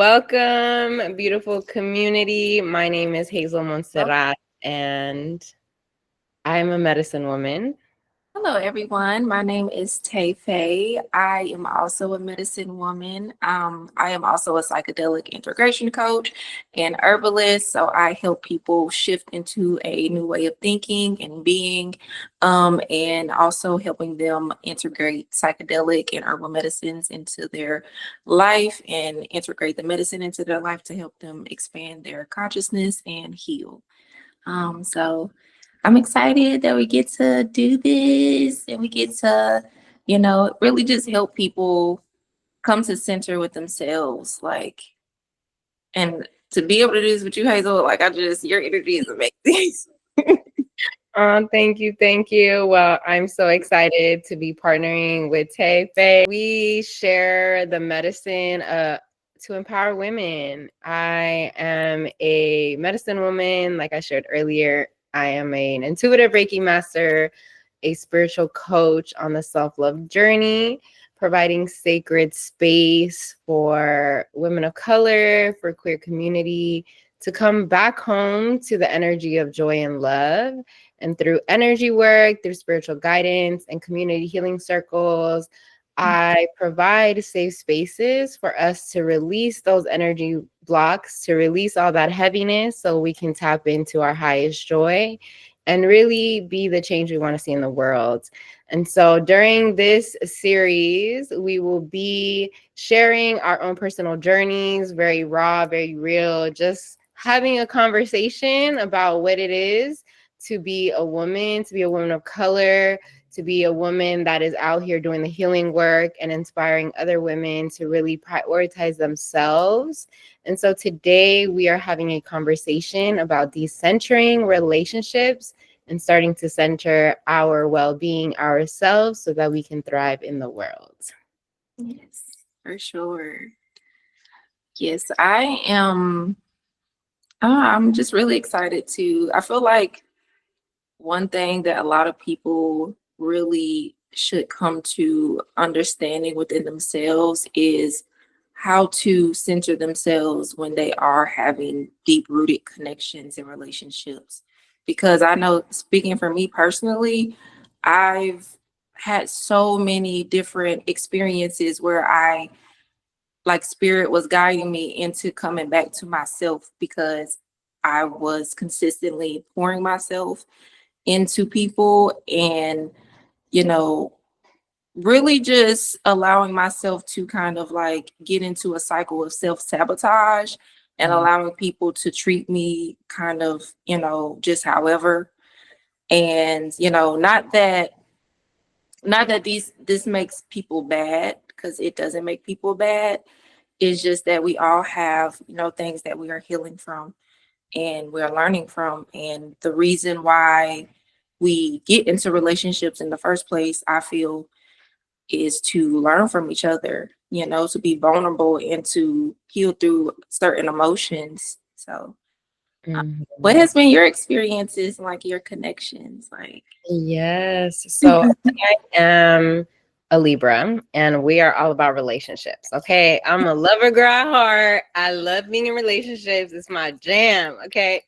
Welcome, beautiful community. My name is Hazel Montserrat, and I'm a medicine woman. Hello, everyone. My name is Tay Fae. I am also a medicine woman. I am also a psychedelic integration coach and herbalist. So I help people shift into a new way of thinking and being, and also helping them integrate psychedelic and herbal medicines into their life and integrate the medicine into their life to help them expand their consciousness and heal. So I'm excited that we get to do this and we get to, really just help people come to center with themselves. And to be able to do this with you, Hazel, your energy is amazing. Thank you, thank you. Well, I'm so excited to be partnering with Tay Fae. We share the medicine to empower women. I am a medicine woman, like I shared earlier. I am an intuitive Reiki master, a spiritual coach on the self-love journey, providing sacred space for women of color, for queer community, to come back home to the energy of joy and love. And through energy work, through spiritual guidance and community healing circles, I provide safe spaces for us to release those energy blocks, to release all that heaviness so we can tap into our highest joy and really be the change we want to see in the world. And so during this series, we will be sharing our own personal journeys, very raw, very real, just having a conversation about what it is to be a woman, to be a woman of color, to be a woman that is out here doing the healing work and inspiring other women to really prioritize themselves. And so today we are having a conversation about decentering relationships and starting to center our well-being ourselves so that we can thrive in the world. Yes, for sure. Yes, I am. I'm just really excited I feel like one thing that a lot of people really should come to understanding within themselves is how to center themselves when they are having deep rooted connections and relationships. Because I know, speaking for me personally, I've had so many different experiences where spirit was guiding me into coming back to myself because I was consistently pouring myself into people and, you know, really just allowing myself to kind of get into a cycle of self-sabotage and allowing people to treat me kind of, just however. And, not that this makes people bad, because it doesn't make people bad. It's just that we all have, things that we are healing from and we're learning from. And the reason why we get into relationships in the first place, I feel, is to learn from each other, to be vulnerable and to heal through certain emotions. So, what has been your experiences, your connections? Yes. So I am a Libra and we are all about relationships. Okay. I'm a lover girl at heart. I love being in relationships. It's my jam. Okay.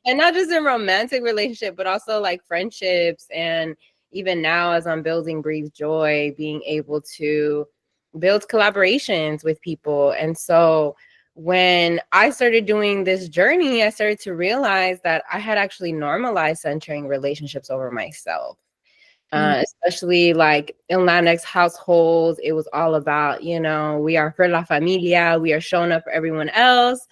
And not just in romantic relationship, but also like friendships. And even now, as I'm building Breathe Joy, being able to build collaborations with people. And so when I started doing this journey, I started to realize that I had actually normalized centering relationships over myself. Especially like in Latinx households, it was all about, we are for la familia, we are showing up for everyone else.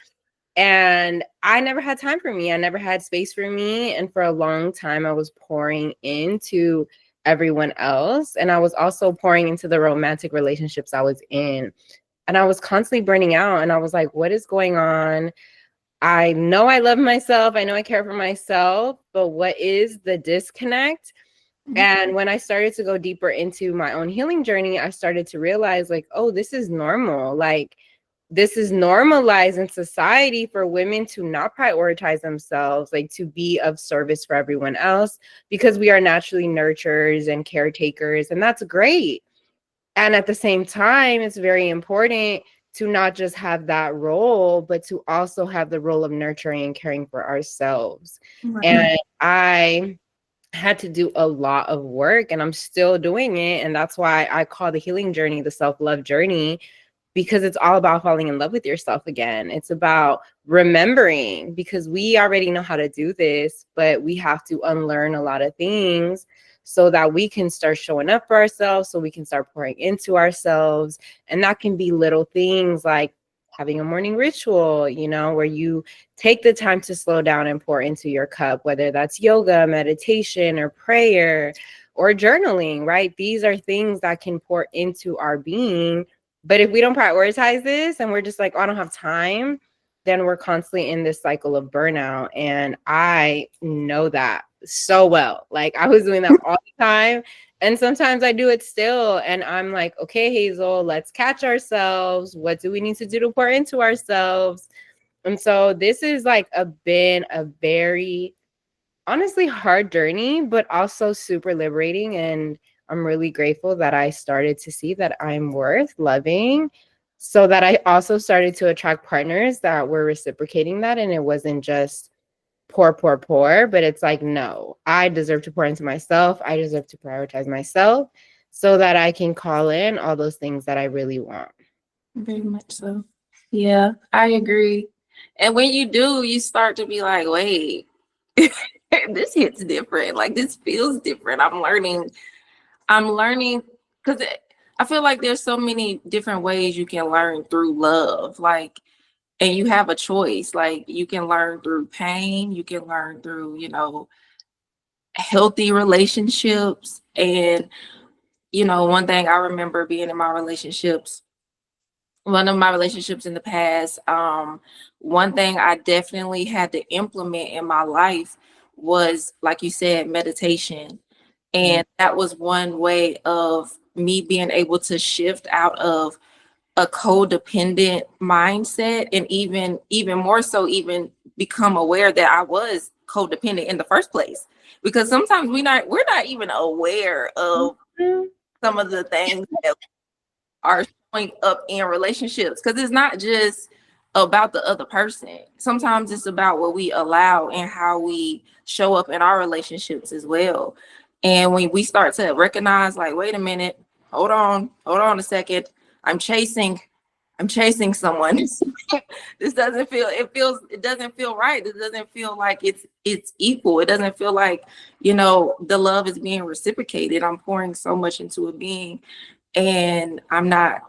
And I never had time for me. I never had space for me. And for a long time, I was pouring into everyone else. And I was also pouring into the romantic relationships I was in. And I was constantly burning out. And I was like, what is going on? I know I love myself. I know I care for myself. But what is the disconnect? And when I started to go deeper into my own healing journey, I started to realize oh, this is normal. This is normalized in society for women to not prioritize themselves, to be of service for everyone else, because we are naturally nurturers and caretakers, and that's great. And at the same time, it's very important to not just have that role, but to also have the role of nurturing and caring for ourselves. Right. And I had to do a lot of work, and I'm still doing it. And that's why I call the healing journey the self-love journey, because it's all about falling in love with yourself again. It's about remembering, because we already know how to do this, but we have to unlearn a lot of things so that we can start showing up for ourselves, so we can start pouring into ourselves. And that can be little things like having a morning ritual, you know, where you take the time to slow down and pour into your cup, whether that's yoga, meditation, or prayer, or journaling, right? These are things that can pour into our being. But if we don't prioritize this and we're just like, oh, I don't have time, then we're constantly in this cycle of burnout. And I know that so well. Like, I was doing that all the time. And sometimes I do it still. And I'm like, okay, Hazel, let's catch ourselves. What do we need to do to pour into ourselves? And so this is like been a very honestly hard journey, but also super liberating. And I'm really grateful that I started to see that I'm worth loving, so that I also started to attract partners that were reciprocating that. And it wasn't just pour, pour, pour, but it's like, no, I deserve to pour into myself. I deserve to prioritize myself so that I can call in all those things that I really want. Very much so. Yeah, I agree. And when you do, you start to be like, wait, this hits different. Like, this feels different. I'm learning because I feel like there's so many different ways you can learn through love. Like, and you have a choice. Like, you can learn through pain, you can learn through, healthy relationships. And, one thing I remember being in one of my relationships in the past, one thing I definitely had to implement in my life was, like you said, meditation. And that was one way of me being able to shift out of a codependent mindset, and even more so, even become aware that I was codependent in the first place. Because sometimes we're not even aware of Mhm. some of the things that are showing up in relationships, because it's not just about the other person. Sometimes it's about what we allow and how we show up in our relationships as well. And when we start to recognize, like, wait a minute, hold on a second, i'm chasing I'm chasing someone. This doesn't feel, it doesn't feel right. It doesn't feel like it's equal. It doesn't feel like, the love is being reciprocated. I'm pouring so much into a being, and I'm not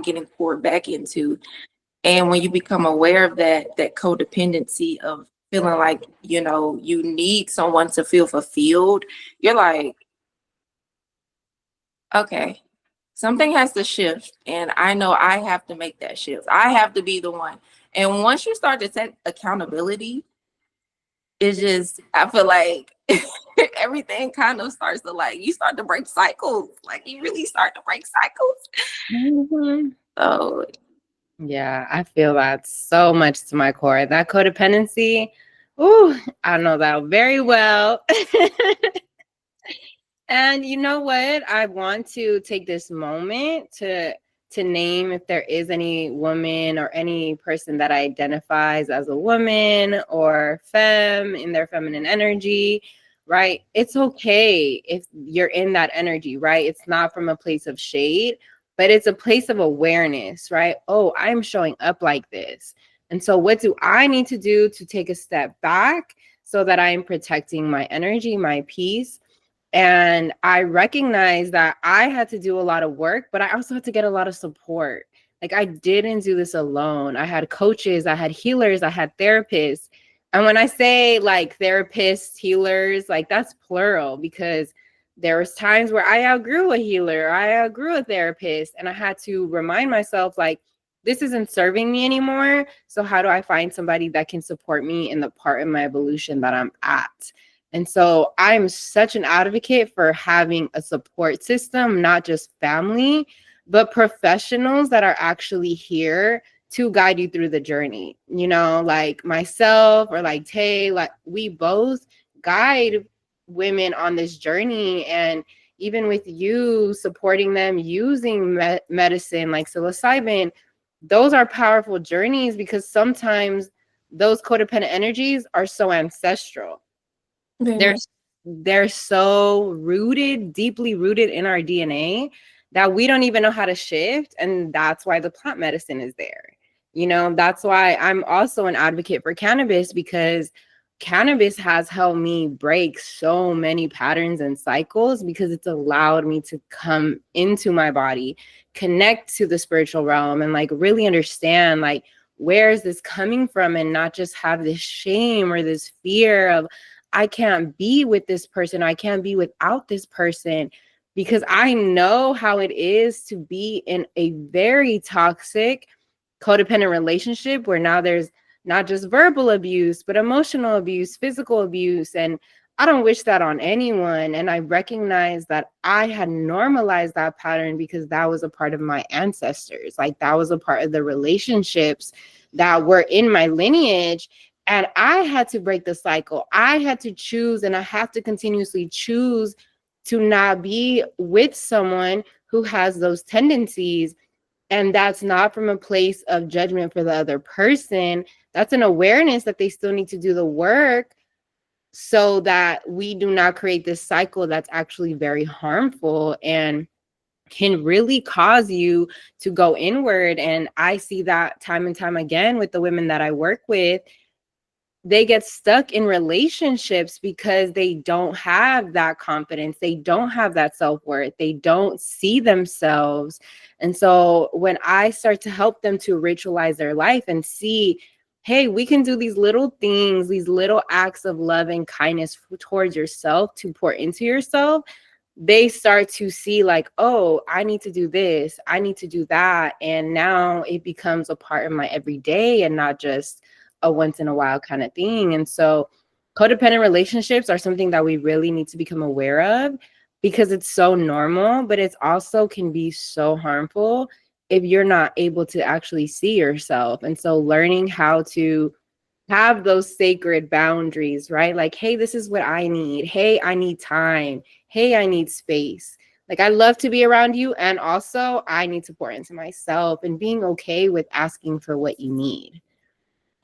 getting poured back into. And when you become aware of that codependency of feeling like, you need someone to feel fulfilled, you're like, okay, something has to shift, and I know I have to make that shift. I have to be the one. And once you start to take accountability, it's just, I feel like everything kind of starts to, like, you start to break cycles. Like, you really start to break cycles. Mhm. So Yeah, I feel that so much to my core. That codependency, ooh, I know that very well. And you know what? I want to take this moment to name if there is any woman or any person that identifies as a woman or femme in their feminine energy, right? It's okay if you're in that energy, right? It's not from a place of shade, but it's a place of awareness, right? Oh, I'm showing up like this. And so what do I need to do to take a step back so that I'm protecting my energy, my peace? And I recognize that I had to do a lot of work, but I also had to get a lot of support. Like, I didn't do this alone. I had coaches, I had healers, I had therapists. And when I say like therapists, healers, like that's plural, because there was times where I outgrew a healer, I outgrew a therapist, and I had to remind myself, like, this isn't serving me anymore. So how do I find somebody that can support me in the part of my evolution that I'm at? And so I'm such an advocate for having a support system, not just family, but professionals that are actually here to guide you through the journey. You know, like myself or like Tay, like we both guide women on this journey. And even with you supporting them using medicine like psilocybin, those are powerful journeys because sometimes those codependent energies are so ancestral. Very They're much. they're so rooted, deeply rooted in our DNA that we don't even know how to shift. And that's why the plant medicine is there. That's why I'm also an advocate for cannabis, because cannabis has helped me break so many patterns and cycles, because it's allowed me to come into my body, connect to the spiritual realm, and like really understand like where is this coming from, and not just have this shame or this fear of I can't be with this person. I can't be without this person, because I know how it is to be in a very toxic, codependent relationship where now there's not just verbal abuse, but emotional abuse, physical abuse. And I don't wish that on anyone. And I recognize that I had normalized that pattern because that was a part of my ancestors. Like that was a part of the relationships that were in my lineage. And I had to break the cycle. I had to choose, and I have to continuously choose to not be with someone who has those tendencies. And that's not from a place of judgment for the other person. That's an awareness that they still need to do the work so that we do not create this cycle that's actually very harmful and can really cause you to go inward. And I see that time and time again with the women that I work with. They get stuck in relationships because they don't have that confidence. They don't have that self-worth. They don't see themselves. And so when I start to help them to ritualize their life and see, hey, we can do these little things, these little acts of love and kindness towards yourself to pour into yourself, they start to see like, oh, I need to do this, I need to do that. And now it becomes a part of my everyday and not just a once in a while kind of thing. And so codependent relationships are something that we really need to become aware of, because it's so normal, but it's also can be so harmful if you're not able to actually see yourself. And so learning how to have those sacred boundaries, right? Like, hey, this is what I need. Hey, I need time. Hey, I need space. Like, I love to be around you. And also, I need to pour into myself, and being okay with asking for what you need.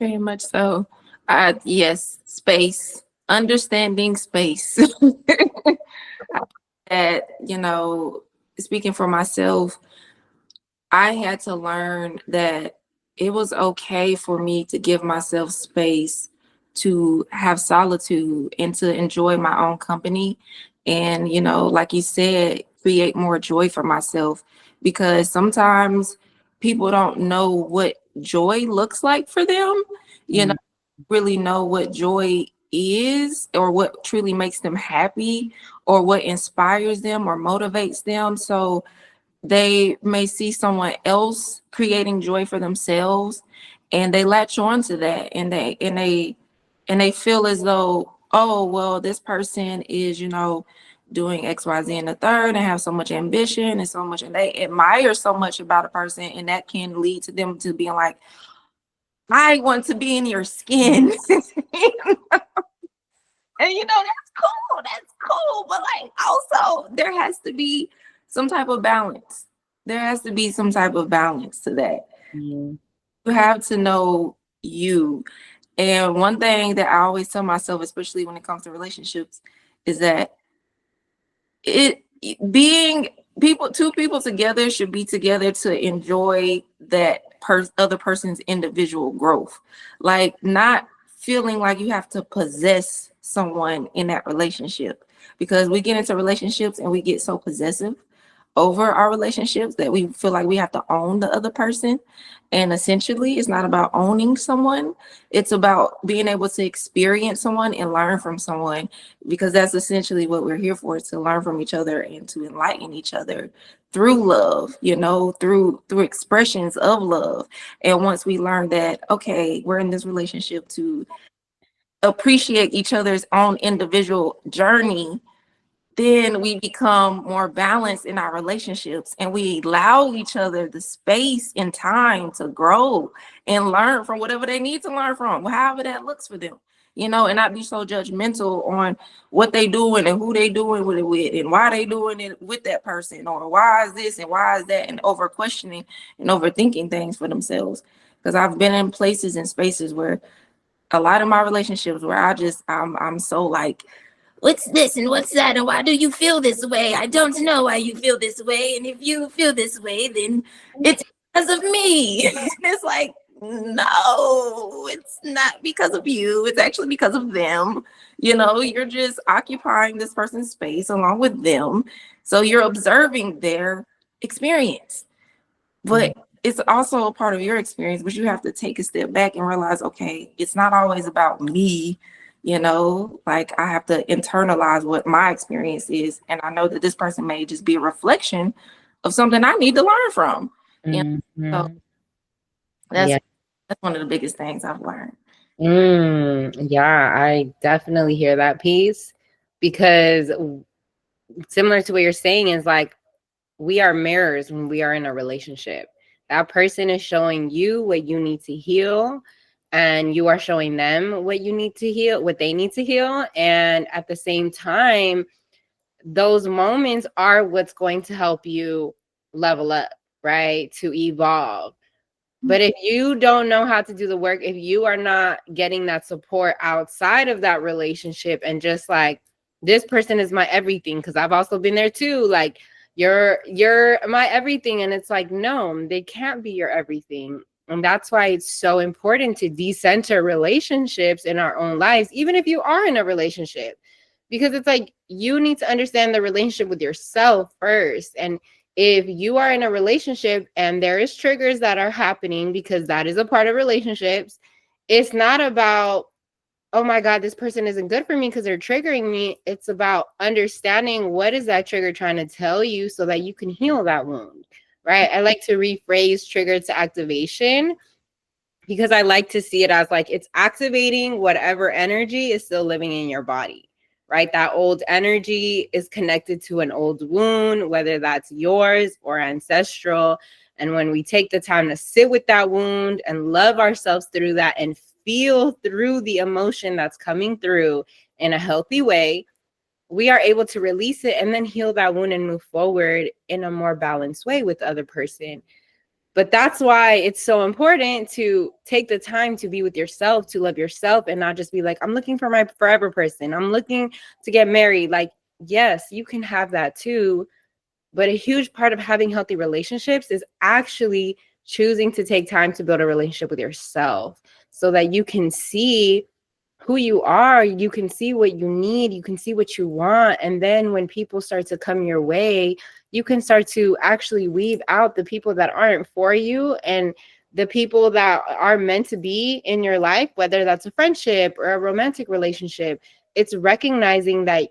Very much so. Yes, space, understanding space. That, speaking for myself, I had to learn that it was okay for me to give myself space to have solitude and to enjoy my own company. And, like you said, create more joy for myself, because sometimes people don't know what joy looks like for them, Mm. really know what joy is or what truly makes them happy or what inspires them or motivates them. So they may see someone else creating joy for themselves, and they latch on to that, and they feel as though, oh well, this person is, doing XYZ and the third, and have so much ambition and so much, and they admire so much about a person, and that can lead to them to being like, I want to be in your skin. And that's cool, but like also there has to be some type of balance. There has to be some type of balance to that. Mm. You have to know you. And one thing that I always tell myself, especially when it comes to relationships, is that it being people two people together should be together to enjoy that other person's individual growth, like not feeling like you have to possess someone in that relationship, because we get into relationships and we get so possessive over our relationships that we feel like we have to own the other person. And essentially, it's not about owning someone. It's about being able to experience someone and learn from someone, because that's essentially what we're here for, is to learn from each other and to enlighten each other through love, through expressions of love. And once we learn that, okay, we're in this relationship to appreciate each other's own individual journey, then we become more balanced in our relationships, and we allow each other the space and time to grow and learn from whatever they need to learn from, however that looks for them. and not be so judgmental on what they doing and who they doing with it with and why they doing it with that person, or why is this and why is that, and over questioning and overthinking things for themselves. Because I've been in places and spaces where a lot of my relationships where I'm so like, what's this and what's that, and why do you feel this way? I don't know why you feel this way, and if you feel this way, then it's because of me. And it's like, no, it's not because of you. It's actually because of them. You're just occupying this person's space along with them, so you're observing their experience. But it's also a part of your experience, but you have to take a step back and realize, okay, it's not always about me. Like, I have to internalize what my experience is, and I know that this person may just be a reflection of something I need to learn from. So that's Yeah. that's one of the biggest things I've learned. Yeah, I definitely hear that piece, because similar to what you're saying is like, we are mirrors when we are in a relationship. That person is showing you what you need to heal, and you are showing them what you need to heal, what they need to heal. And at the same time, those moments are what's going to help you level up, right? To evolve. But if you don't know how to do the work, if you are not getting that support outside of that relationship, and just like, this person is my everything, because I've also been there too, like, you're my everything, and it's like, no, they can't be your everything. And that's why it's so important to decenter relationships in our own lives, even if you are in a relationship, because it's like, you need to understand the relationship with yourself first. And if you are in a relationship and there is triggers that are happening, because that is a part of relationships, it's not about, oh my God, this person isn't good for me because they're triggering me. It's about understanding, what is that trigger trying to tell you, so that you can heal that wound, right? I like to rephrase trigger to activation, because I like to see it as like, it's activating whatever energy is still living in your body, right? That old energy is connected to an old wound, whether that's yours or ancestral. And when we take the time to sit with that wound and love ourselves through that, and feel through the emotion that's coming through in a healthy way, we are able to release it and then heal that wound and move forward in a more balanced way with the other person. But that's why it's so important to take the time to be with yourself, to love yourself, and not just be like, I'm looking for my forever person, I'm looking to get married. Like, yes, you can have that too. But a huge part of having healthy relationships is actually choosing to take time to build a relationship with yourself, so that you can see who you are, you can see what you need, you can see what you want. And then when people start to come your way, you can start to actually weed out the people that aren't for you, and the people that are meant to be in your life, whether that's a friendship or a romantic relationship. It's recognizing that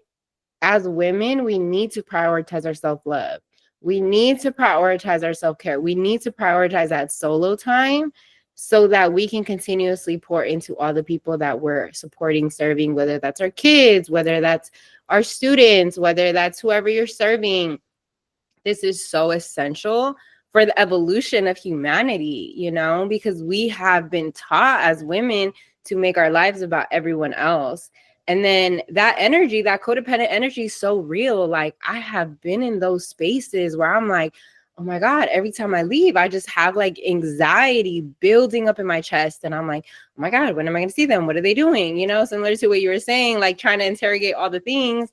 as women, we need to prioritize our self-love. We need to prioritize our self-care. We need to prioritize that solo time, so that we can continuously pour into all the people that we're supporting, serving, whether that's our kids, whether that's our students, whether that's whoever you're serving. This is so essential for the evolution of humanity, because we have been taught as women to make our lives about everyone else. And then that energy, that codependent energy, is so real. Like, I have been in those spaces where I'm like, oh my God, every time I leave, I just have like anxiety building up in my chest. And I'm like, oh my God, when am I going to see them? What are they doing? Similar to what you were saying, like trying to interrogate all the things.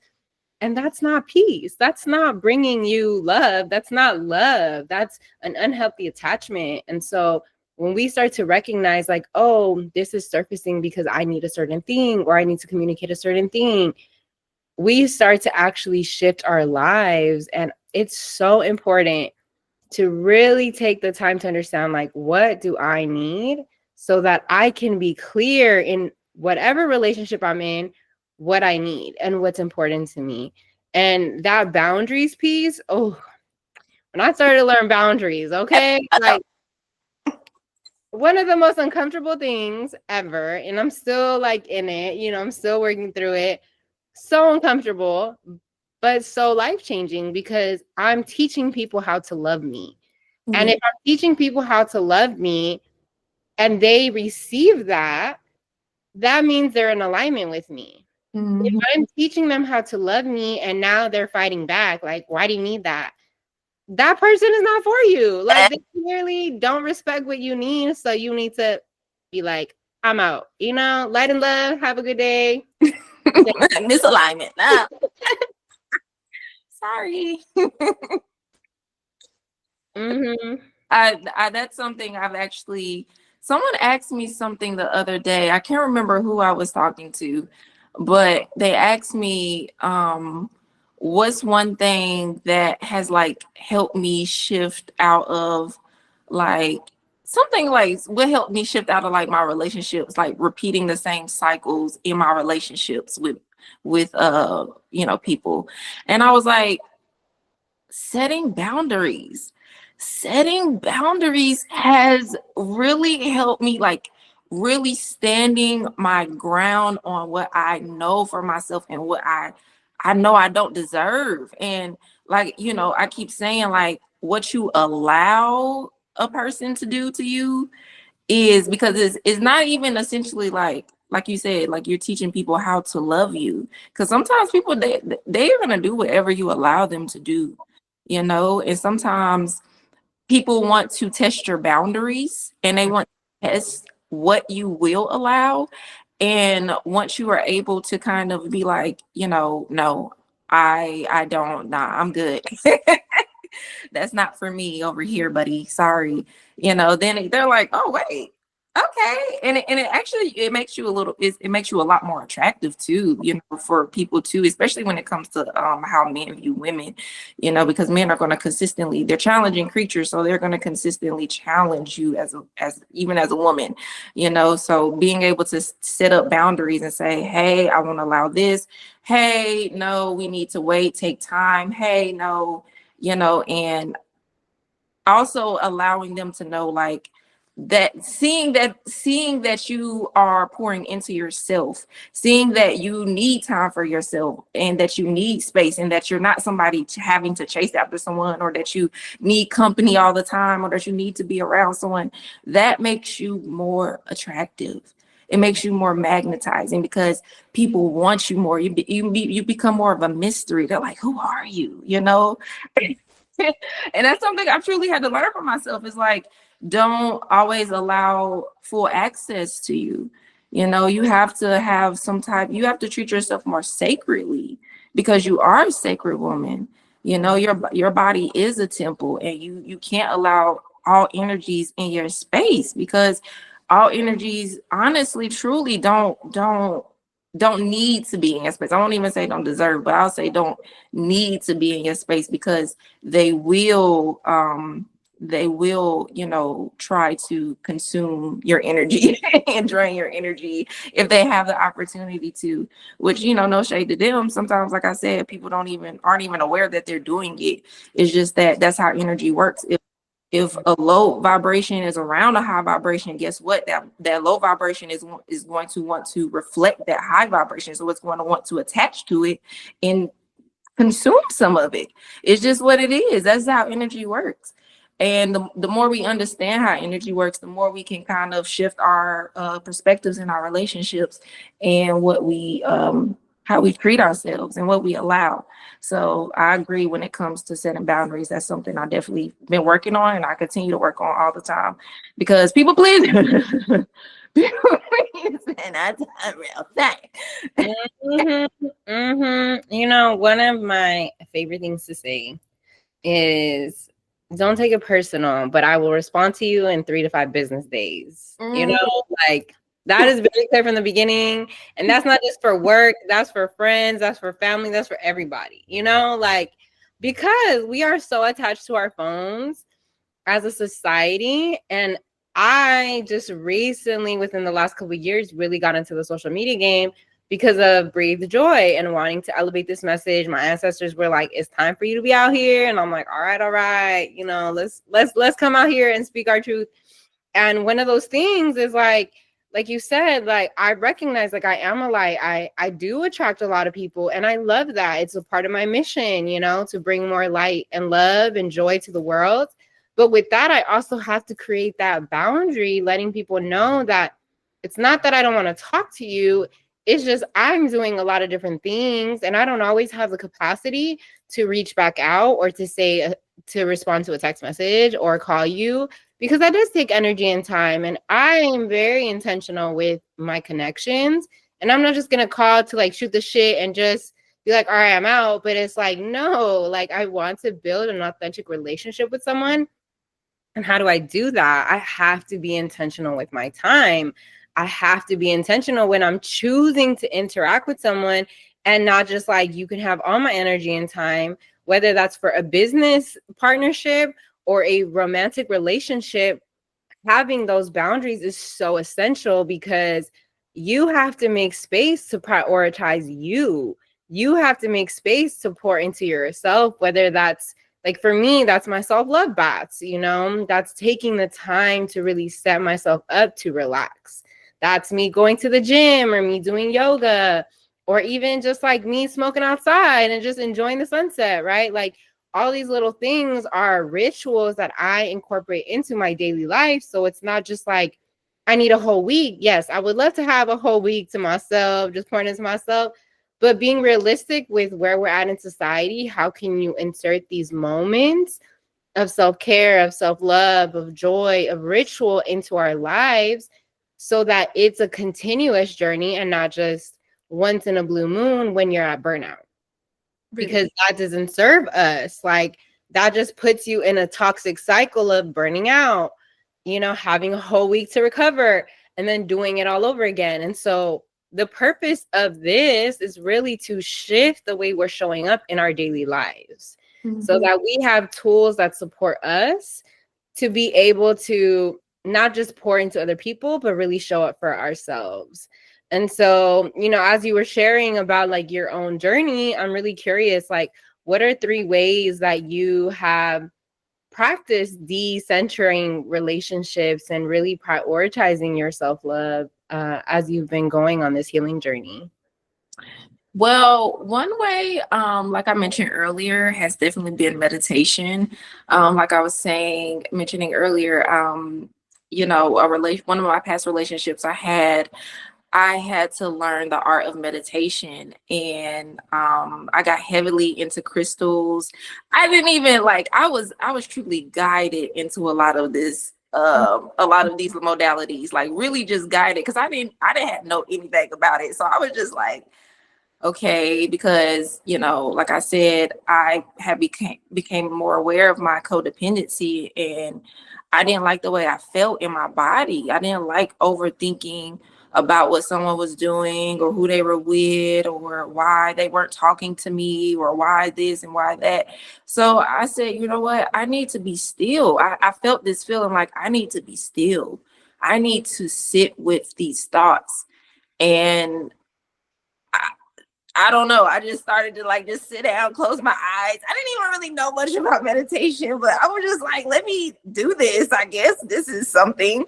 And that's not peace. That's not bringing you love. That's not love. That's an unhealthy attachment. And so when we start to recognize, like, oh, this is surfacing because I need a certain thing, or I need to communicate a certain thing, we start to actually shift our lives. And it's so important to really take the time to understand, like, what do I need, so that I can be clear in whatever relationship I'm in, what I need and what's important to me. And that boundaries piece, oh, when I started to learn boundaries, okay, like, one of the most uncomfortable things ever, and I'm still like in it, I'm still working through it. So uncomfortable, but so life-changing, because I'm teaching people how to love me. And if I'm teaching people how to love me and they receive that, that means they're in alignment with me. If Mm-hmm. I'm teaching them how to love me and now they're fighting back, like, why do you need that? That person is not for you. Like, they clearly don't respect what you need. So you need to be like, I'm out, light and love, have a good day. Misalignment. Ah, sorry. Mm-hmm. I that's something I've actually, someone asked me something the other day. I can't remember who I was talking to, but they asked me, what's one thing that has like helped me shift out of like something like what helped me shift out of like my relationships, like repeating the same cycles in my relationships with people. And I was like, setting boundaries. Setting boundaries has really helped me, like really standing my ground on what I know for myself and what I know I don't deserve. And like, I keep saying like what you allow a person to do to you is, because it's not even essentially like you said, like you're teaching people how to love you, because sometimes people they're gonna do whatever you allow them to do, and sometimes people want to test your boundaries and they want to test what you will allow. And once you are able to kind of be like, no, I don't, nah, I'm good. That's not for me over here, buddy. Sorry. Then they're like, oh, wait. Okay. And it actually, it makes you it makes you a lot more attractive too, for people too, especially when it comes to how men view women, because men are going to consistently, they're challenging creatures. So they're going to consistently challenge you as even as a woman, so being able to set up boundaries and say, hey, I won't allow this. Hey, no, we need to wait, take time. Hey, no, and also allowing them to know like that, seeing that you are pouring into yourself, seeing that you need time for yourself and that you need space, and that you're not somebody having to chase after someone, or that you need company all the time, or that you need to be around someone. That makes you more attractive. It makes you more magnetizing, because people want you more. You become more of a mystery. They're like, who are you, and that's something I truly had to learn for myself, is like, don't always allow full access to you. You have to have you have to treat yourself more sacredly, because you are a sacred woman. Your body is a temple, and you can't allow all energies in your space, because all energies honestly truly don't need to be in your space. I won't even say don't deserve, but I'll say don't need to be in your space, because they will try to consume your energy and drain your energy if they have the opportunity to, which, no shade to them. Sometimes, like I said, people aren't even aware that they're doing it. It's just that that's how energy works. If a low vibration is around a high vibration, guess what? That low vibration is going to want to reflect that high vibration. So it's going to want to attach to it and consume some of it. It's just what it is. That's how energy works. And the more we understand how energy works, the more we can kind of shift our perspectives in our relationships, and what we how we treat ourselves and what we allow. So I agree, when it comes to setting boundaries, that's something I definitely been working on, and I continue to work on all the time, because people please. People please, and that's a real thing. Mm-hmm. Mm-hmm. One of my favorite things to say is, don't take it personal, but I will respond to you in 3 to 5 business days. Like, that is very clear from the beginning. And that's not just for work, that's for friends, that's for family, that's for everybody, like, because we are so attached to our phones as a society. And I just recently, within the last couple of years, really got into the social media game because of Breathe Joy and wanting to elevate this message. My ancestors were like, it's time for you to be out here. And I'm like, all right, let's come out here and speak our truth. And one of those things is like you said, like, I recognize, like, I am a light. I do attract a lot of people, and I love that. It's a part of my mission, to bring more light and love and joy to the world. But with that, I also have to create that boundary, letting people know that it's not that I don't want to talk to you. It's just I'm doing a lot of different things and I don't always have the capacity to reach back out or to say, to respond to a text message or call you, because that does take energy and time. And I am very intentional with my connections. And I'm not just going to call to like shoot the shit and just be like, all right, I'm out. But it's like, no, like I want to build an authentic relationship with someone. And how do I do that? I have to be intentional with my time. I have to be intentional when I'm choosing to interact with someone, and not just like, you can have all my energy and time, whether that's for a business partnership or a romantic relationship. Having those boundaries is so essential, because you have to make space to prioritize you. You have to make space to pour into yourself, whether that's like, for me, that's my self-love baths, you know, that's taking the time to really set myself up to relax. That's me going to the gym or me doing yoga, or even just like me smoking outside and just enjoying the sunset, right? Like, all these little things are rituals that I incorporate into my daily life. So it's not just like, I need a whole week. Yes, I would love to have a whole week to myself, just pouring into myself. But being realistic with where we're at in society, how can you insert these moments of self-care, of self-love, of joy, of ritual into our lives, so that it's a continuous journey and not just once in a blue moon when you're at burnout? Because that doesn't serve us. Like, that just puts you in a toxic cycle of burning out, you know, having a whole week to recover and then doing it all over again. And so the purpose of this is really to shift the way we're showing up in our daily lives, so that we have tools that support us to be able to not just pour into other people, but really show up for ourselves. And so, you know, as you were sharing about like your own journey, I'm really curious, like, what are 3 ways that you have practiced decentering relationships and really prioritizing your self-love as you've been going on this healing journey? Well, one way, like I mentioned earlier, has definitely been meditation. Like I was mentioning earlier, you know, one of my past relationships I had to learn the art of meditation, and I got heavily into crystals. I didn't even like, I was truly guided into a lot of this, a lot of these modalities, like really just guided, because I didn't have know anything about it. So I was just like, okay, because, you know, like I said, I had became more aware of my codependency, and I didn't like the way I felt in my body. I didn't like overthinking about what someone was doing or who they were with or why they weren't talking to me or why this and why that. So I said, you know what? I need to be still. I felt this feeling like I need to be still. I need to sit with these thoughts. And I don't know. I just started to like just sit down, close my eyes. I didn't even really know much about meditation, but I was just like, let me do this. I guess this is something.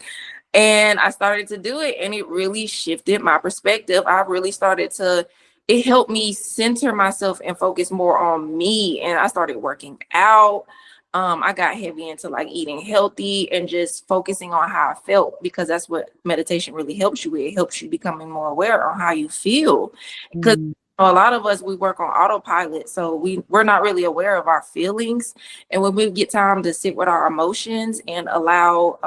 And I started to do it, and it really shifted my perspective. It helped me center myself and focus more on me. And I started working out. I got heavy into like eating healthy and just focusing on how I felt, because that's what meditation really helps you with. It helps you becoming more aware on how you feel. Because a lot of us, we work on autopilot, so we're not really aware of our feelings. And when we get time to sit with our emotions and allow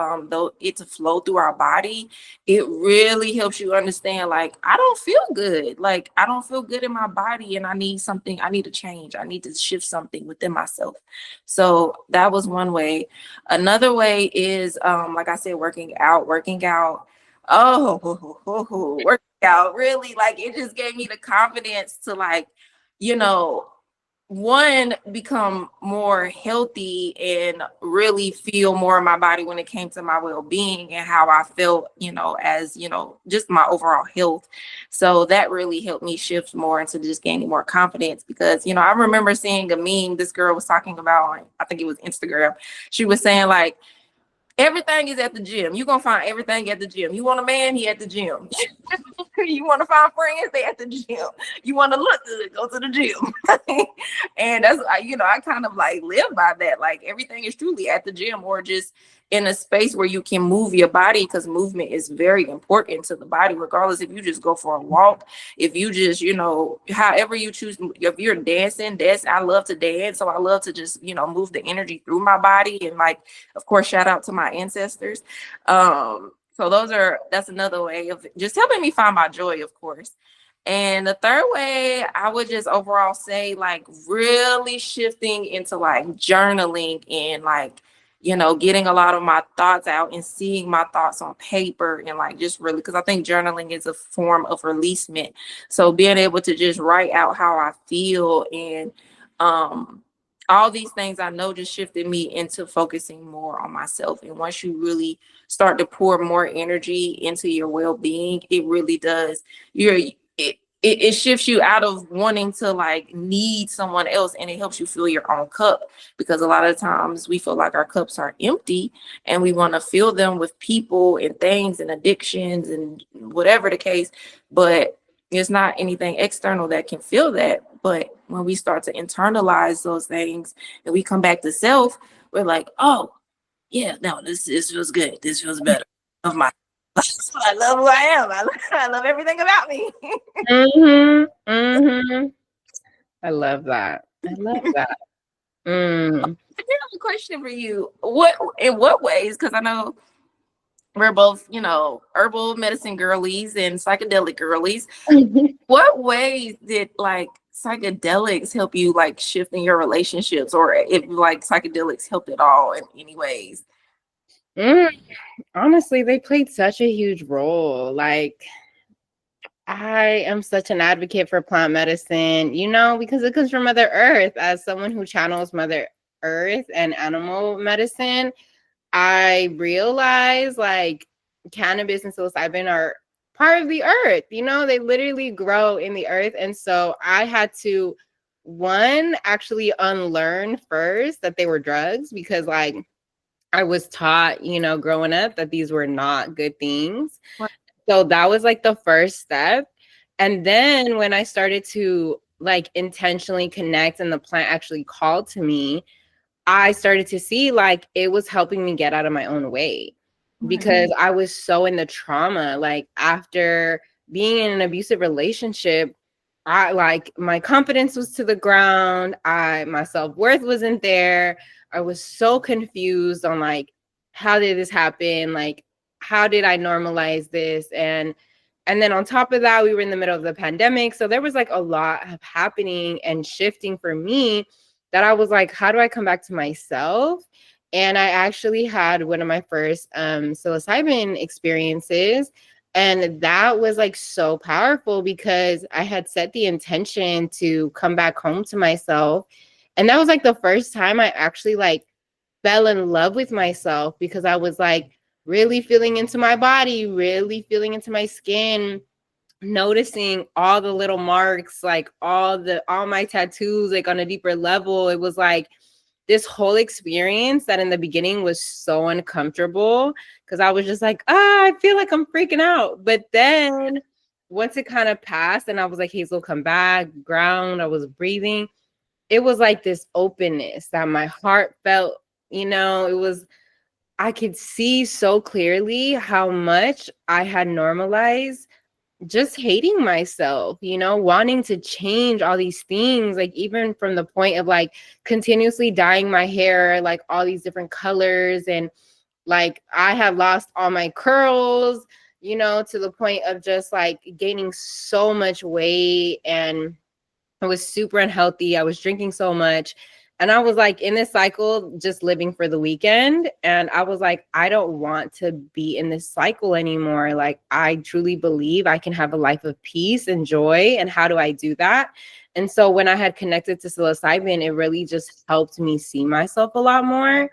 it to flow through our body, it really helps you understand, like, I don't feel good. Like, I don't feel good in my body, and I need a change. I need to shift something within myself. So that was one way. Another way is, like I said, working out. Working out really, like, it just gave me the confidence to, like, you know, one, become more healthy and really feel more in my body when it came to my well-being and how I felt, you know, as, you know, just my overall health. So that really helped me shift more into just gaining more confidence, because, you know, I remember seeing a meme this girl was talking about on, I think it was Instagram. She was saying, like, everything is at the gym. You're gonna find everything at the gym. You want a man, he at the gym. You want to find friends, stay at the gym. You want to look good, go to the gym. And that's, I kind of like live by that. Like everything is truly at the gym or just in a space where you can move your body, because movement is very important to the body, regardless if you just go for a walk, if you just, however you choose, if you're dancing, I love to dance. So I love to just, move the energy through my body. And like, of course, shout out to my ancestors. So that's another way of just helping me find my joy, of course. And the third way, I would just overall say like really shifting into like journaling and like, getting a lot of my thoughts out and seeing my thoughts on paper and like just really, because I think journaling is a form of releasement. So being able to just write out how I feel and all these things I know just shifted me into focusing more on myself. And once you really start to pour more energy into your well-being, it really does. It shifts you out of wanting to like need someone else, and it helps you fill your own cup, because a lot of times we feel like our cups are empty and we want to fill them with people and things and addictions and whatever the case, but it's not anything external that can fill that. But when we start to internalize those things and we come back to self, we're like, oh yeah, no, this feels good, this feels better. Of my I love who I am. I love everything about me. I love that. I love that. I have a question for you. In what ways? Because I know we're both, herbal medicine girlies and psychedelic girlies. What ways did like psychedelics help you like shift in your relationships, or if like psychedelics helped at all in any ways? Honestly, they played such a huge role. Like, I am such an advocate for plant medicine, because it comes from Mother Earth. As someone who channels Mother Earth and animal medicine, I realize like cannabis and psilocybin are part of the earth. They literally grow in the earth. And so I had to, one, actually unlearn first that they were drugs, because like I was taught, growing up that these were not good things. So that was like the first step. And then when I started to like intentionally connect and the plant actually called to me, I started to see like it was helping me get out of my own way, because I was so in the trauma. Like after being in an abusive relationship, I like my confidence was to the ground. My self-worth wasn't there. I was so confused on like, how did this happen? Like, how did I normalize this? And then on top of that, we were in the middle of the pandemic. So there was like a lot of happening and shifting for me, that I was like, how do I come back to myself? And I actually had one of my first psilocybin experiences. And that was like so powerful, because I had set the intention to come back home to myself. And that was like the first time I actually like fell in love with myself, because I was like really feeling into my body, really feeling into my skin, noticing all the little marks, like all my tattoos, like on a deeper level. It was like this whole experience that in the beginning was so uncomfortable, because I was just like, I feel like I'm freaking out. But then once it kind of passed and I was like, Hazel, come back, ground, I was breathing. It was like this openness that my heart felt, I could see so clearly how much I had normalized just hating myself, wanting to change all these things, like even from the point of like continuously dyeing my hair, like all these different colors. And like I had lost all my curls, to the point of just like gaining so much weight, and I was super unhealthy. I was drinking so much. And I was like in this cycle, just living for the weekend. And I was like, I don't want to be in this cycle anymore. Like, I truly believe I can have a life of peace and joy. And how do I do that? And so when I had connected to psilocybin, it really just helped me see myself a lot more.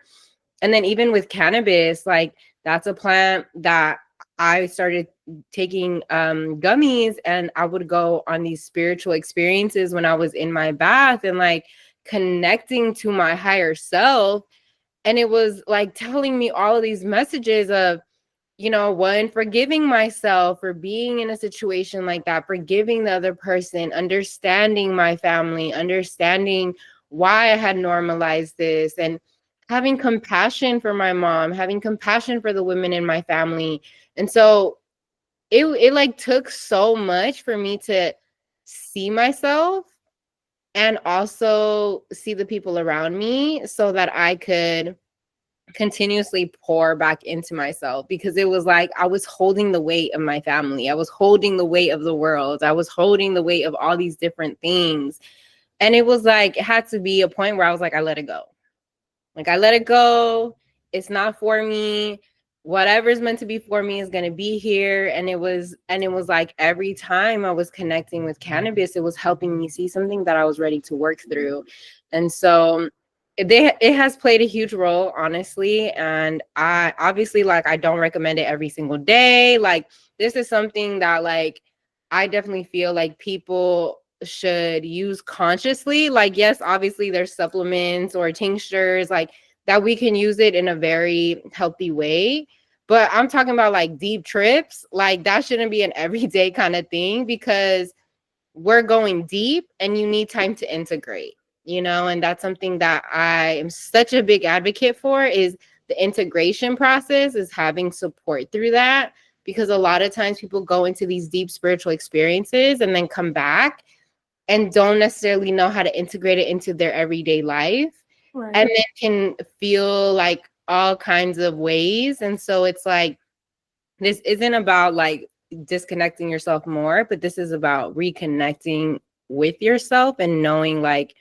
And then even with cannabis, like that's a plant that I started taking gummies, and I would go on these spiritual experiences when I was in my bath and like connecting to my higher self. And it was like telling me all of these messages of, one, forgiving myself for being in a situation like that, forgiving the other person, understanding my family, understanding why I had normalized this, and having compassion for my mom, having compassion for the women in my family. And so it like took so much for me to see myself and also see the people around me so that I could continuously pour back into myself, because it was like I was holding the weight of my family. I was holding the weight of the world. I was holding the weight of all these different things. And it was like, it had to be a point where I was like, I let it go. Like, I let it go. It's not for me. Whatever's meant to be for me is going to be here. And it was like every time I was connecting with cannabis, it was helping me see something that I was ready to work through. And so it has played a huge role, honestly. And I obviously, like, I don't recommend it every single day. Like, this is something that, like, I definitely feel like people should use consciously. Like, yes, obviously there's supplements or tinctures like that we can use it in a very healthy way, but I'm talking about like deep trips. Like, that shouldn't be an everyday kind of thing, because we're going deep and you need time to integrate, and that's something that I am such a big advocate for, is the integration process, is having support through that. Because a lot of times people go into these deep spiritual experiences and then come back and don't necessarily know how to integrate it into their everyday life. Right. And then can feel like all kinds of ways. And so it's like, this isn't about like disconnecting yourself more, but this is about reconnecting with yourself and knowing, like,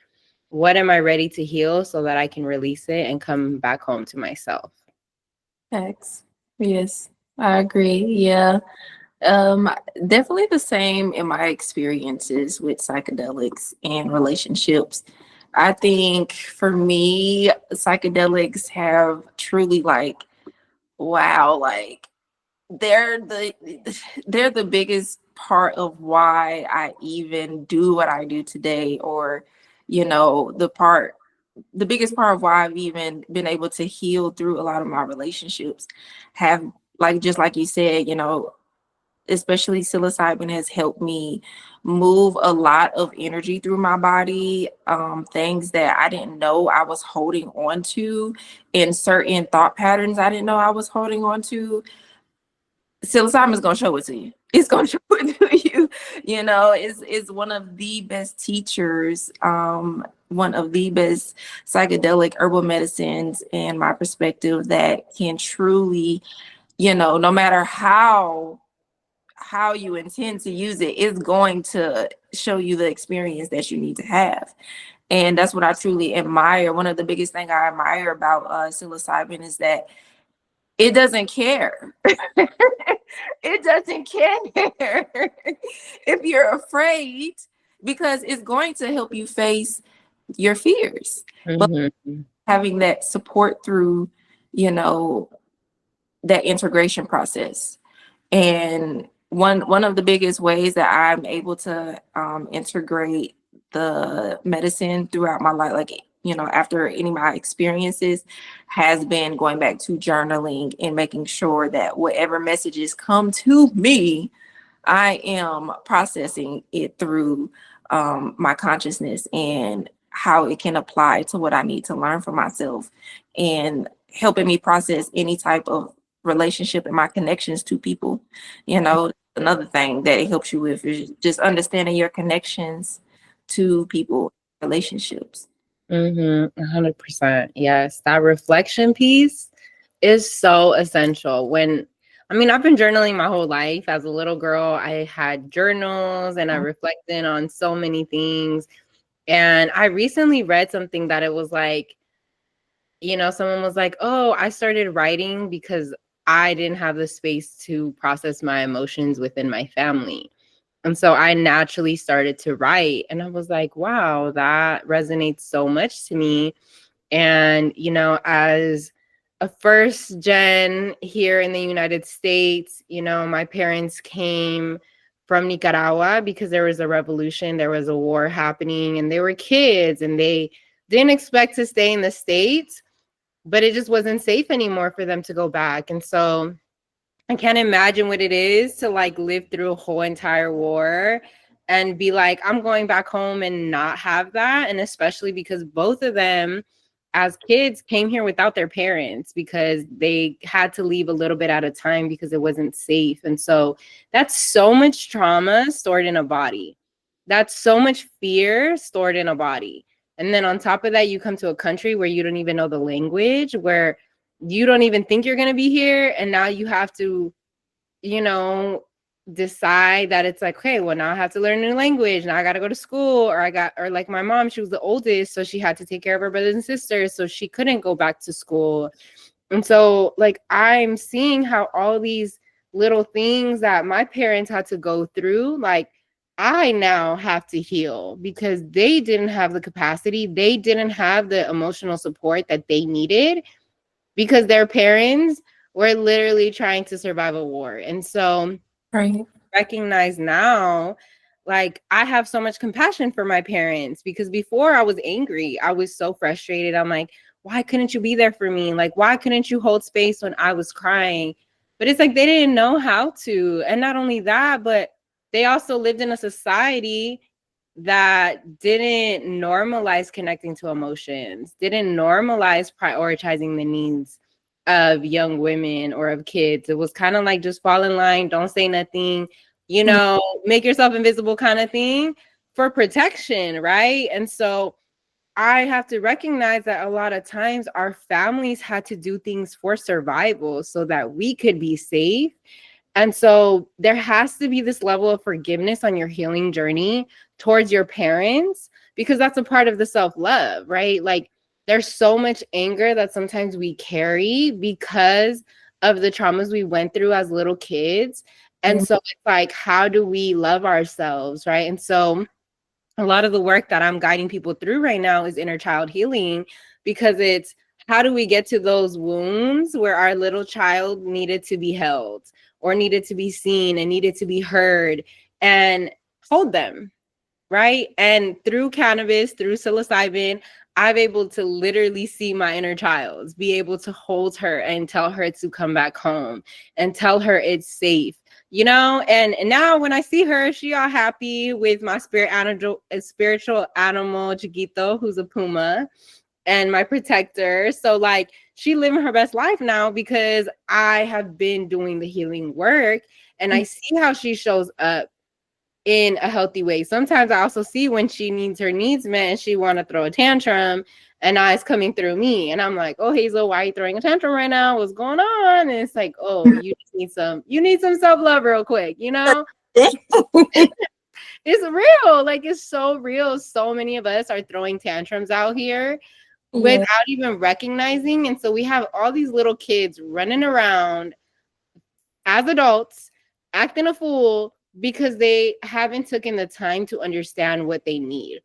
what am I ready to heal so that I can release it and come back home to myself. Thanks. Yes, I agree. Yeah. Um, Definitely the same in my experiences with psychedelics and relationships. I think for me, psychedelics have truly like, wow, like they're the they're the biggest part of why I even do what I do today, or the biggest part of why I've even been able to heal through a lot of my relationships have, like, just like you said, especially psilocybin has helped me move a lot of energy through my body, things that I didn't know I was holding on to, in certain thought patterns I didn't know I was holding on to. Psilocybin is going to show it to you. It's going to show it to you. It's one of the best teachers, one of the best psychedelic herbal medicines in my perspective, that can truly, no matter how you intend to use it, is going to show you the experience that you need to have. And that's what I truly admire. One of the biggest things I admire about psilocybin is that it doesn't care. It doesn't care if you're afraid, because it's going to help you face your fears. But Mm-hmm. having that support through, you know, that integration process. And one of the biggest ways that I'm able to integrate the medicine throughout my life, like, after any of my experiences, has been going back to journaling and making sure that whatever messages come to me, I am processing it through my consciousness and how it can apply to what I need to learn for myself, and helping me process any type of relationship and my connections to people. Another thing that it helps you with is just understanding your connections to people, relationships. 100%. Yes, that reflection piece is so essential. I've been journaling my whole life. As a little girl, I had journals and I reflected on so many things. And I recently read something that it was like, someone was like, oh, I started writing because I didn't have the space to process my emotions within my family. And so I naturally started to write. And I was like, wow, that resonates so much to me. And, as a first gen here in the United States, my parents came from Nicaragua because there was a revolution, there was a war happening, and they were kids and they didn't expect to stay in the States, but it just wasn't safe anymore for them to go back. And so I can't imagine what it is to like live through a whole entire war and be like, I'm going back home and not have that. And especially because both of them, as kids, came here without their parents because they had to leave a little bit at a time because it wasn't safe. And so that's so much trauma stored in a body. That's so much fear stored in a body. And then on top of that, you come to a country where you don't even know the language, where you don't even think you're going to be here. And now you have to, you know, decide that it's like, okay, well, now I have to learn a new language. Now I got to go to school, or like my mom, she was the oldest. So she had to take care of her brothers and sisters. So she couldn't go back to school. And so, like, I'm seeing how all these little things that my parents had to go through, like, I now have to heal because they didn't have the capacity. They didn't have the emotional support that they needed because their parents were literally trying to survive a war. And so, Right. recognize now, like, I have so much compassion for my parents because before I was angry, I was so frustrated. I'm like, why couldn't you be there for me? Like, why couldn't you hold space when I was crying? But it's like they didn't know how to. And not only that, but they also lived in a society that didn't normalize connecting to emotions, didn't normalize prioritizing the needs of young women or of kids. It was kind of like just fall in line, don't say nothing, you know, make yourself invisible kind of thing for protection, right? And so I have to recognize that a lot of times our families had to do things for survival so that we could be safe. And so there has to be this level of forgiveness on your healing journey towards your parents, because that's a part of the self-love, right? Like, there's so much anger that sometimes we carry because of the traumas we went through as little kids. And so it's like, how do we love ourselves, right? And so a lot of the work that I'm guiding people through right now is inner child healing, because it's how do we get to those wounds where our little child needed to be held or needed to be seen and needed to be heard, and hold them, right? And through cannabis, through psilocybin, I'm able to literally see my inner child, be able to hold her and tell her to come back home and tell her it's safe, you know? And now when I see her, she all happy with my spiritual animal, Chiquito, who's a puma, and my protector. So like, she living her best life now because I have been doing the healing work, and I see how she shows up in a healthy way. Sometimes I also see when she needs her needs met and she want to throw a tantrum, and now it's coming through me. And I'm like, oh, Hazel, why are you throwing a tantrum right now? What's going on? And it's like, oh, you need some self-love real quick, you know? It's real. Like, it's so real. So many of us are throwing tantrums out here Yeah. without even recognizing. And so we have all these little kids running around as adults acting a fool because they haven't taken the time to understand what they need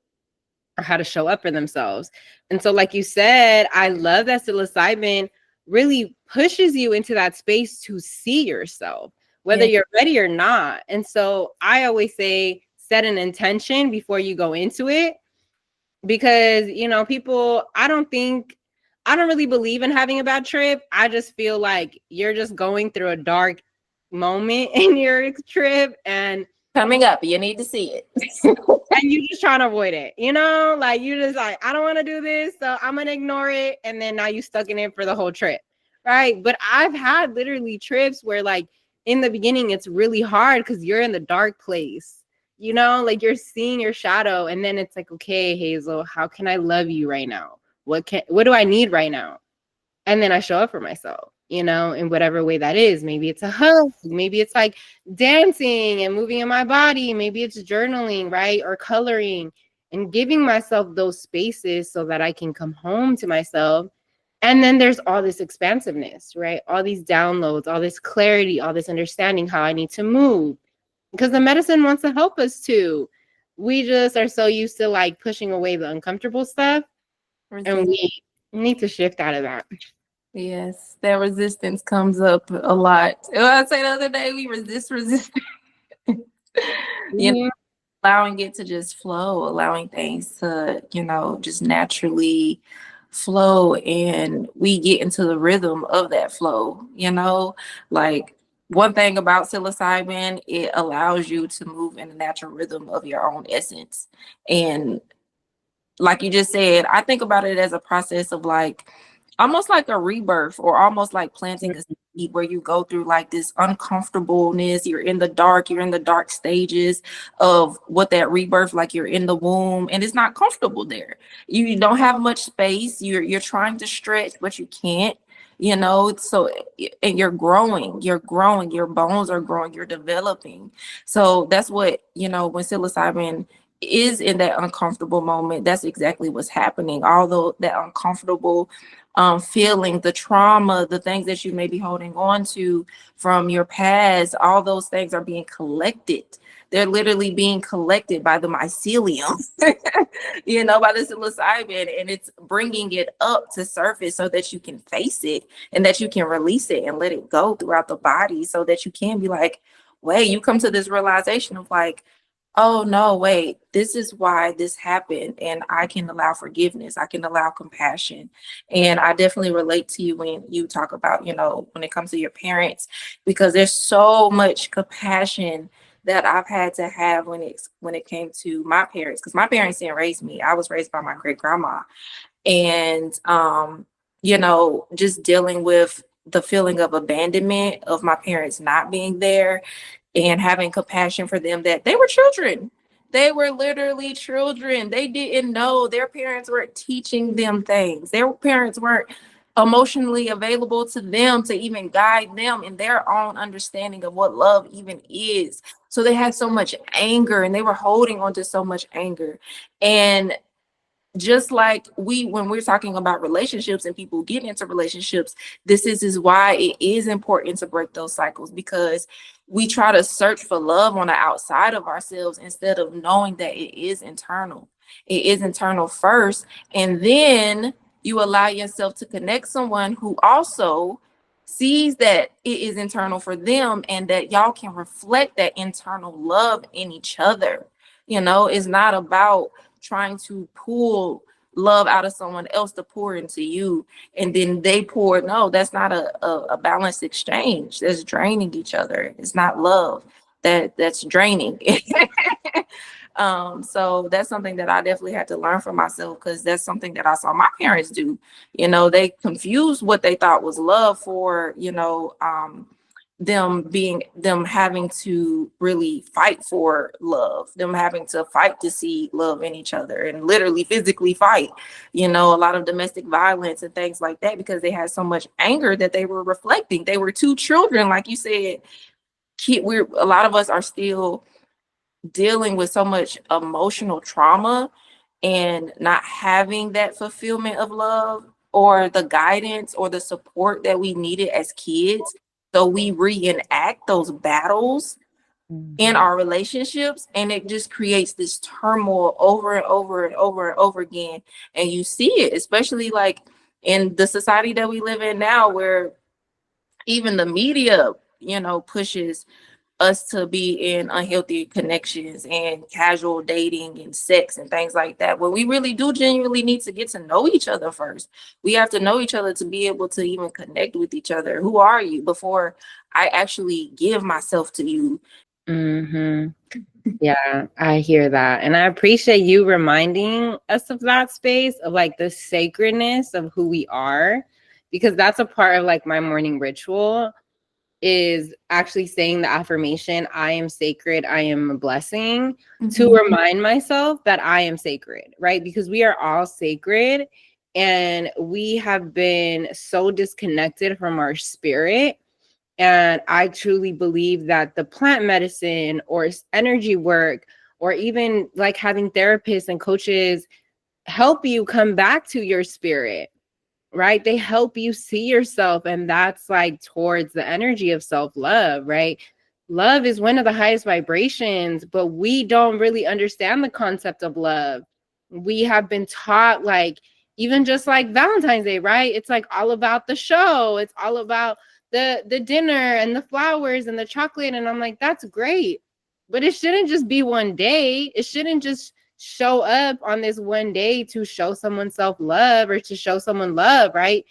or how to show up for themselves. And so, like you said, I love that psilocybin really pushes you into that space to see yourself, whether Yeah. you're ready or not. And so I always say, set an intention before you go into it, because, you know, people, I don't really believe in having a bad trip. I just feel like you're just going through a dark moment in your trip, and Coming up, you need to see it. you just trying to avoid it, you know, like you just like, I don't want to do this, so I'm gonna ignore it, and then now you stuck in it for the whole trip, right? But I've had literally trips where, like, in the beginning it's really hard because you're in the dark place, you know, like you're seeing your shadow, and then it's like, okay, Hazel, how can I love you right now? What do I need right now? And then I show up for myself, you know, in whatever way that is. Maybe it's a hug, maybe it's like dancing and moving in my body, maybe it's journaling, right? Or coloring, and giving myself those spaces so that I can come home to myself. And then there's all this expansiveness, right? All these downloads, all this clarity, all this understanding how I need to move, because the medicine wants to help us too. We just are so used to like pushing away the uncomfortable stuff, and we need to shift out of that. Yes, that resistance comes up a lot. I say the other day, we resist, you know, Mhm. allowing it to just flow, allowing things to, you know, just naturally flow, and we get into the rhythm of that flow, you know, like one thing about psilocybin, it allows you to move in the natural rhythm of your own essence. And like you just said, I think about it as a process of like almost like a rebirth, or almost like planting a seed, where you go through like this uncomfortableness. You're in the dark, you're in the dark stages of what that rebirth, like you're in the womb and it's not comfortable there. You don't have much space. You're trying to stretch, but you can't, you know. So and you're growing, your bones are growing, you're developing. So that's what, you know, when psilocybin is in that uncomfortable moment, that's exactly what's happening. Although that uncomfortable feeling, the trauma, the things that you may be holding on to from your past, all those things are being collected. They're literally being collected by the mycelium, you know, by the psilocybin, and it's bringing it up to surface so that you can face it and that you can release it and let it go throughout the body, so that you can be like, wait, you come to this realization of like, oh no, wait, this is why this happened. And I can allow forgiveness. I can allow compassion. And I definitely relate to you when you talk about, you know, when it comes to your parents, because there's so much compassion that I've had to have when it came to my parents, because my parents didn't raise me. I was raised by my great grandma. And you know, just dealing with the feeling of abandonment of my parents not being there, and having compassion for them, that they were children. They were literally children. They didn't know. Their parents weren't teaching them things. Their parents weren't emotionally available to them to even guide them in their own understanding of what love even is. So they had so much anger, and they were holding on to so much anger. And just like when we're talking about relationships and people get into relationships, this is why it is important to break those cycles, because we try to search for love on the outside of ourselves instead of knowing that it is internal first. And then you allow yourself to connect someone who also sees that it is internal for them, and that y'all can reflect that internal love in each other. You know, it's not about trying to pull love out of someone else to pour into you, and then they pour. No, that's not a balanced exchange. That's draining each other. It's not love. That's draining. So that's something that I definitely had to learn for myself, because that's something that I saw my parents do. You know, they confused what they thought was love for, you know, them having to really fight for love, them having to fight to see love in each other, and literally physically fight, you know, a lot of domestic violence and things like that, because they had so much anger that they were reflecting. They were two children, like you said. We're a lot of us are still dealing with so much emotional trauma, and not having that fulfillment of love, or the guidance or the support that we needed as kids. So we reenact those battles in our relationships, and it just creates this turmoil over and over and over and over again. And you see it, especially like in the society that we live in now, where even the media, you know, pushes us to be in unhealthy connections and casual dating and sex and things like that, when we really do genuinely need to get to know each other first. We have to know each other to be able to even connect with each other. Who are you before I actually give myself to you? Mm-hmm. Yeah, I hear that. And I appreciate you reminding us of that space, of like the sacredness of who we are, because that's a part of like my morning ritual, is actually saying the affirmation, I am sacred, I am a blessing, to remind myself that I am sacred, right? Because we are all sacred, and we have been so disconnected from our spirit. And I truly believe that the plant medicine or energy work, or even like having therapists and coaches help you come back to your spirit, right? They help you see yourself. And that's like towards the energy of self-love, right? Love is one of the highest vibrations, but we don't really understand the concept of love. We have been taught, like, even just like Valentine's Day, right? It's like all about the show. It's all about the dinner and the flowers and the chocolate. And I'm like, that's great. But it shouldn't just be one day. It shouldn't just show up on this one day to show someone self-love or to show someone love, right?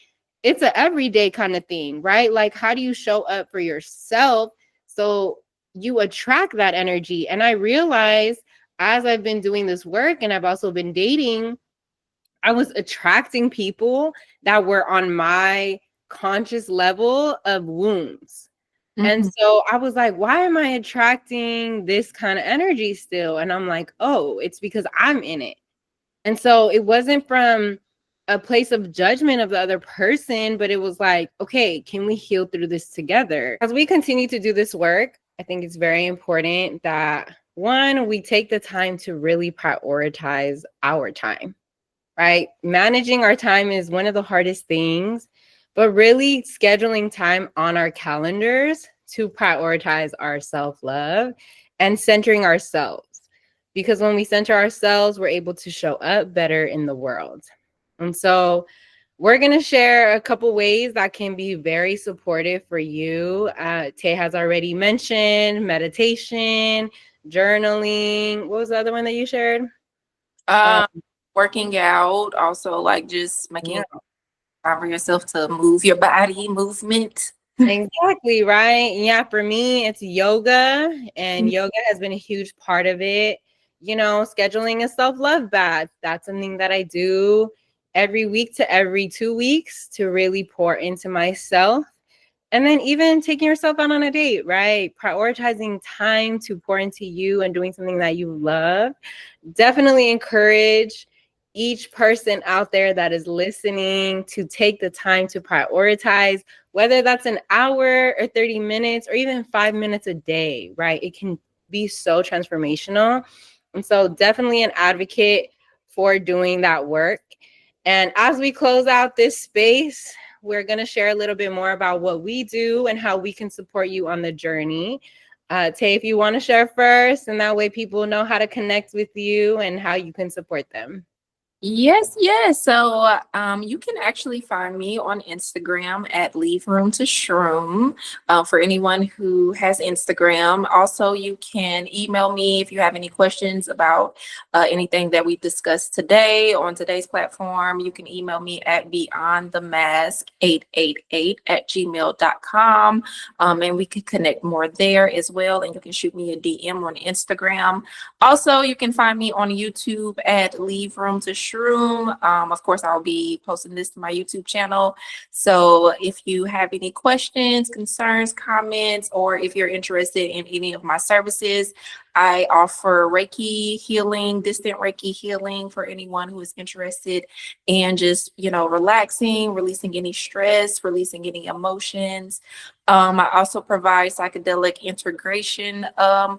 it's an everyday kind of thing, right? Like, how do you show up for yourself so you attract that energy? And I realized as I've been doing this work and I've also been dating, I was attracting people that were on my conscious level of wounds. And Mhm. so I was like, why am I attracting this kind of energy still? And I'm like, oh, it's because I'm in it. And so it wasn't from a place of judgment of the other person, but it was like, okay, can we heal through this together? As we continue to do this work, I think it's very important that one, we take the time to really prioritize our time, right? Managing our time is one of the hardest things, but really scheduling time on our calendars to prioritize our self-love and centering ourselves. Because when we center ourselves, we're able to show up better in the world. And so we're going to share a couple ways that can be very supportive for you. Tay has already mentioned meditation, journaling. What was the other one that you shared? Um, Um, Working out, also like just yeah. making time for yourself to move your body, movement. Exactly, right? Yeah, for me, it's yoga, and yoga has been a huge part of it. You know, scheduling a self-love bath. That's something that I do every week to every 2 weeks to really pour into myself. And then even taking yourself out on a date, right? Prioritizing time to pour into you and doing something that you love. Definitely encourage each person out there that is listening to take the time to prioritize, whether that's an hour or 30 minutes or even 5 minutes a day, right? It can be so transformational. And so definitely an advocate for doing that work. And as we close out this space, we're going to share a little bit more about what we do and how we can support you on the journey. Tay, if you want to share first, and that way people know how to connect with you and how you can support them. Yes, yes. So you can actually find me on Instagram at Leave Room to Shroom for anyone who has Instagram. Also, you can email me if you have any questions about anything that we discussed today on today's platform. You can email me at beyondthemask888@gmail.com, and we can connect more there as well. And you can shoot me a DM on Instagram. Also, you can find me on YouTube at Leave Room to Shroom. Of course, I'll be posting this to my YouTube channel. So if you have any questions, concerns, comments, or if you're interested in any of my services, I offer Reiki healing, distant Reiki healing for anyone who is interested in just, relaxing, releasing any stress, releasing any emotions. I also provide psychedelic integration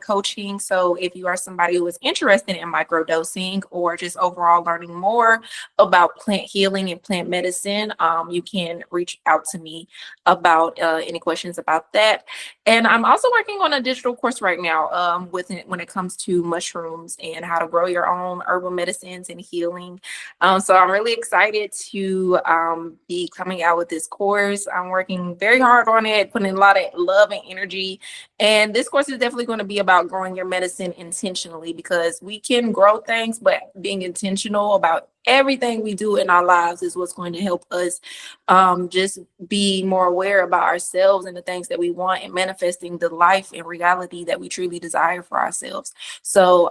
coaching. So if you are somebody who is interested in microdosing or just overall learning more about plant healing and plant medicine, you can reach out to me about any questions about that. And I'm also working on a digital course right now when it comes to mushrooms and how to grow your own herbal medicines and healing. So I'm really excited to be coming out with this course. I'm working very hard on it, putting a lot of love and energy. And this course is definitely going to be about growing your medicine intentionally, because we can grow things, but being intentional about everything we do in our lives is what's going to help us just be more aware about ourselves and the things that we want, and manifesting the life and reality that we truly desire for ourselves. So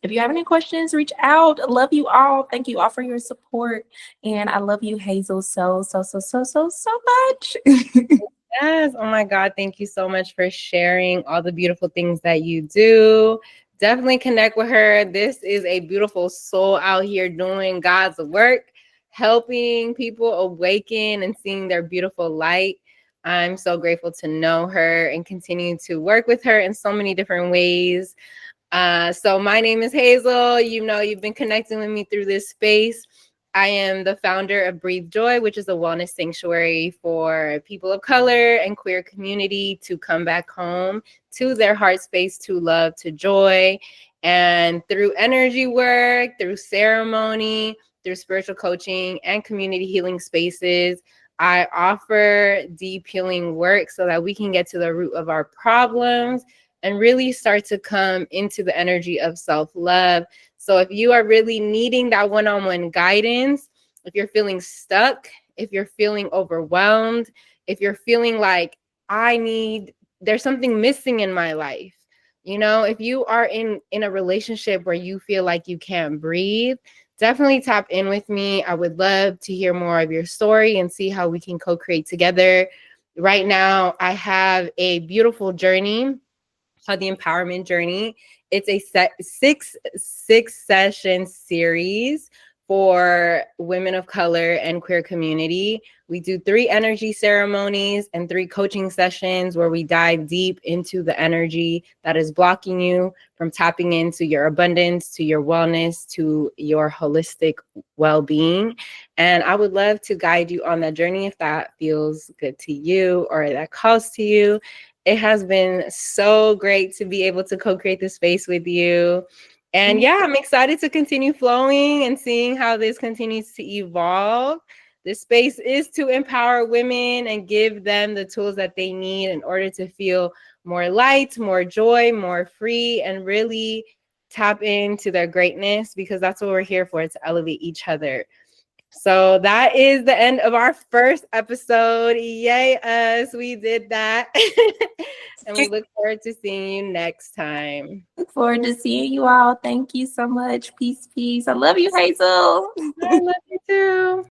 if you have any questions, reach out. I love you all. Thank you all for your support. And I love you, Hazel, so much. Yes. Oh my God. Thank you so much for sharing all the beautiful things that you do. Definitely connect with her. This is a beautiful soul out here doing God's work, helping people awaken and seeing their beautiful light. I'm so grateful to know her and continue to work with her in so many different ways. So my name is Hazel. You know, you've been connecting with me through this space. I am the founder of Breathe Joy, which is a wellness sanctuary for people of color and queer community to come back home to their heart space, to love, to joy. And through energy work, through ceremony, through spiritual coaching and community healing spaces, I offer deep healing work so that we can get to the root of our problems and really start to come into the energy of self-love. So if you are really needing that one-on-one guidance, if you're feeling stuck if you're feeling overwhelmed, if you're feeling like there's something missing in my life. You know, if you are in a relationship where you feel like you can't breathe, definitely tap in with me. I would love to hear more of your story and see how we can co-create together. Right now, I have a beautiful journey called the Empowerment Journey. It's a six session series for women of color and queer community. We do 3 energy ceremonies and 3 coaching sessions where we dive deep into the energy that is blocking you from tapping into your abundance, to your wellness, to your holistic well-being. And I would love to guide you on that journey if that feels good to you or that calls to you. It has been so great to be able to co-create this space with you. And yeah, I'm excited to continue flowing and seeing how this continues to evolve. This space is to empower women and give them the tools that they need in order to feel more light, more joy, more free, and really tap into their greatness, because that's what we're here for, to elevate each other. So that is the end of our first episode. Yay, us. We did that. And we look forward to seeing you next time. Look forward to seeing you all. Thank you so much. Peace, peace. I love you, Hazel. I love you too.